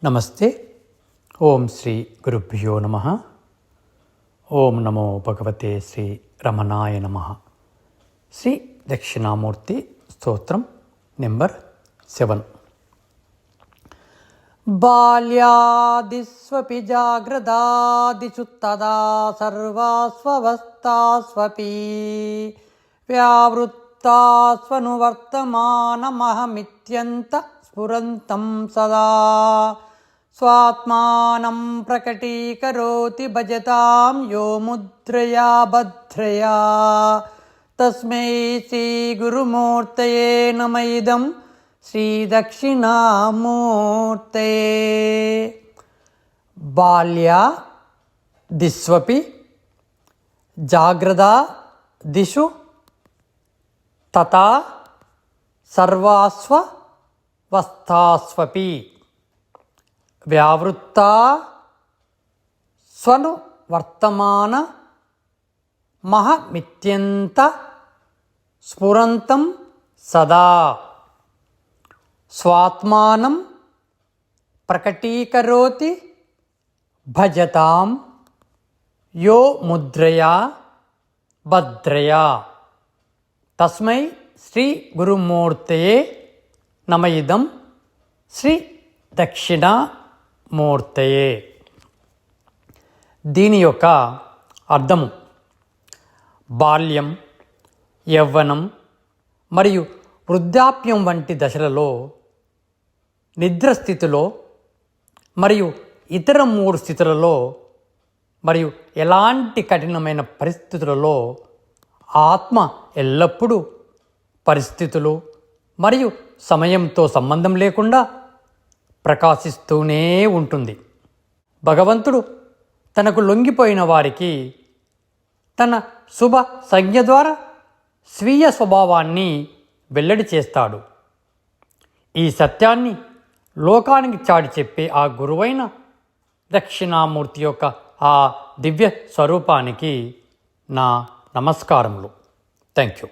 నమస్తే. ఓం శ్రీ గురుభ్యో నమ. ఓం నమో భగవతే శ్రీ రమణాయ నమ. శ్రీ దక్షిణామూర్తి స్తోత్రం నెంబర్ 7. బాల్యాదిస్వపి జాగ్రదాదిషు తదా సర్వాస్వవస్థాస్వపి వ్యావృత్తాస్వనువర్తమానమహమిత్యంత స్ఫురంతం సదా స్వాత్మానం ప్రకటీకరోతి భజతాం యో ముద్రయా భద్రయా తస్మై శ్రీ గురుమూర్తయే నమ. ఇదం శ్రీ దక్షిణామూర్తయే. బాల్యా దిస్వపి జాగ్రదా దిషు తథా సర్వాస్వవస్థాస్వపి వ్యావృత్తా స్వను వర్తమాన మహమిత్యంత స్ఫురంతం సదా స్వాత్మానం ప్రకటీకరోతి భజతాం యో ముద్రయా భద్రయా తస్మై శ్రీ గురుమూర్తయే నమ. ఇదం శ్రీ దక్షిణామూర్తయే. దీని యొక్క అర్థము: బాల్యం, యవ్వనం మరియు వృద్ధాప్యం వంటి దశలలో, నిద్రస్థితిలో మరియు ఇతర 3 స్థితులలో మరియు ఎలాంటి కఠినమైన పరిస్థితులలో ఆత్మ ఎల్లప్పుడూ పరిస్థితులు మరియు సమయంతో సంబంధం లేకుండా ప్రకాశిస్తూనే ఉంటుంది. భగవంతుడు తనకు లొంగిపోయిన వారికి తన శుభ సంజ్ఞ ద్వారా స్వీయ స్వభావాన్ని వెల్లడి చేస్తాడు. ఈ సత్యాన్ని లోకానికి చాటి చెప్పే ఆ గురువైన దక్షిణామూర్తి యొక్క ఆ దివ్య స్వరూపానికి నా నమస్కారములు. Thank you.